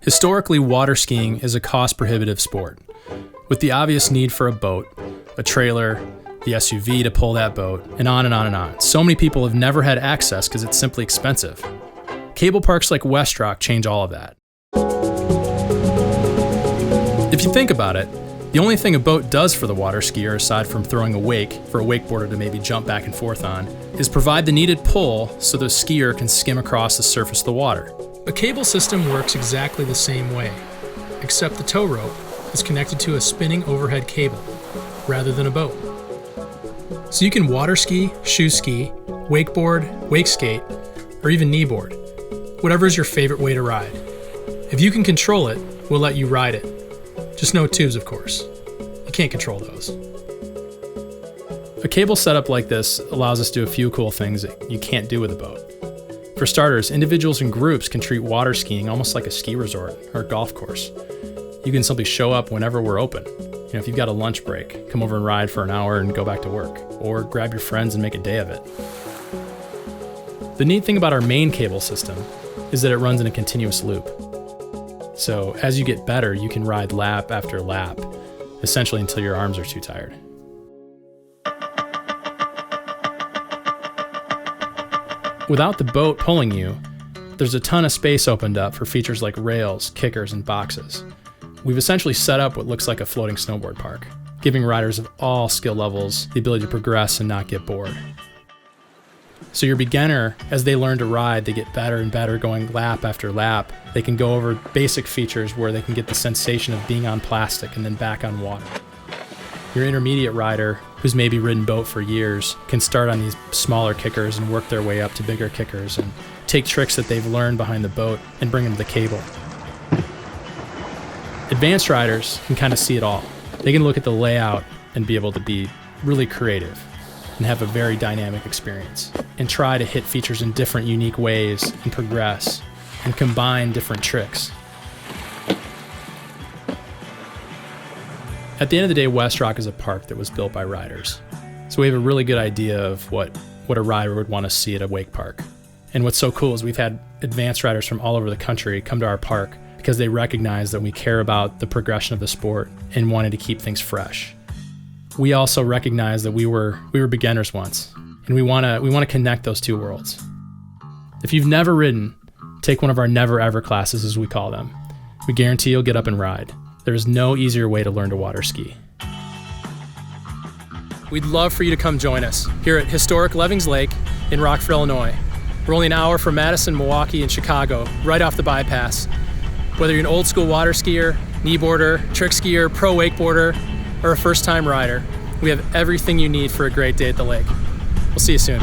Historically, water skiing is a cost-prohibitive sport, with the obvious need for a boat, a trailer, the SUV to pull that boat, and on and on and on. So many people have never had access because it's simply expensive. Cable parks like West Rock change all of that. If you think about it, the only thing a boat does for the water skier, aside from throwing a wake for a wakeboarder to maybe jump back and forth on, is provide the needed pull so the skier can skim across the surface of the water. A cable system works exactly the same way, except the tow rope is connected to a spinning overhead cable, rather than a boat. So you can water ski, shoe ski, wakeboard, wake skate, or even kneeboard, whatever is your favorite way to ride. If you can control it, we'll let you ride it. Just no tubes, of course. You can't control those. A cable setup like this allows us to do a few cool things that you can't do with a boat. For starters, individuals and groups can treat water skiing almost like a ski resort or a golf course. You can simply show up whenever we're open. If you've got a lunch break, come over and ride for an hour and go back to work, or grab your friends and make a day of it. The neat thing about our main cable system is that it runs in a continuous loop. So as you get better, you can ride lap after lap, essentially until your arms are too tired. Without the boat pulling you, there's a ton of space opened up for features like rails, kickers, and boxes. We've essentially set up what looks like a floating snowboard park, giving riders of all skill levels the ability to progress and not get bored. So your beginner, as they learn to ride, they get better and better going lap after lap. They can go over basic features where they can get the sensation of being on plastic and then back on water. Your intermediate rider, who's maybe ridden boat for years, can start on these smaller kickers and work their way up to bigger kickers and take tricks that they've learned behind the boat and bring them to the cable. Advanced riders can kind of see it all. They can look at the layout and be able to be really creative and have a very dynamic experience and try to hit features in different unique ways and progress and combine different tricks. At the end of the day, West Rock is a park that was built by riders. So we have a really good idea of what a rider would want to see at a wake park. And what's so cool is we've had advanced riders from all over the country come to our park because they recognize that we care about the progression of the sport and wanted to keep things fresh. We also recognize that we were beginners once, and we want to connect those two worlds. If you've never ridden, take one of our never ever classes, as we call them. We guarantee you'll get up and ride. There's no easier way to learn to water ski. We'd love for you to come join us here at historic Levings Lake in Rockford, Illinois. We're only an hour from Madison, Milwaukee, and Chicago, right off the bypass. Whether you're an old school water skier, kneeboarder, trick skier, pro wakeboarder, or a first time rider, we have everything you need for a great day at the lake. We'll see you soon.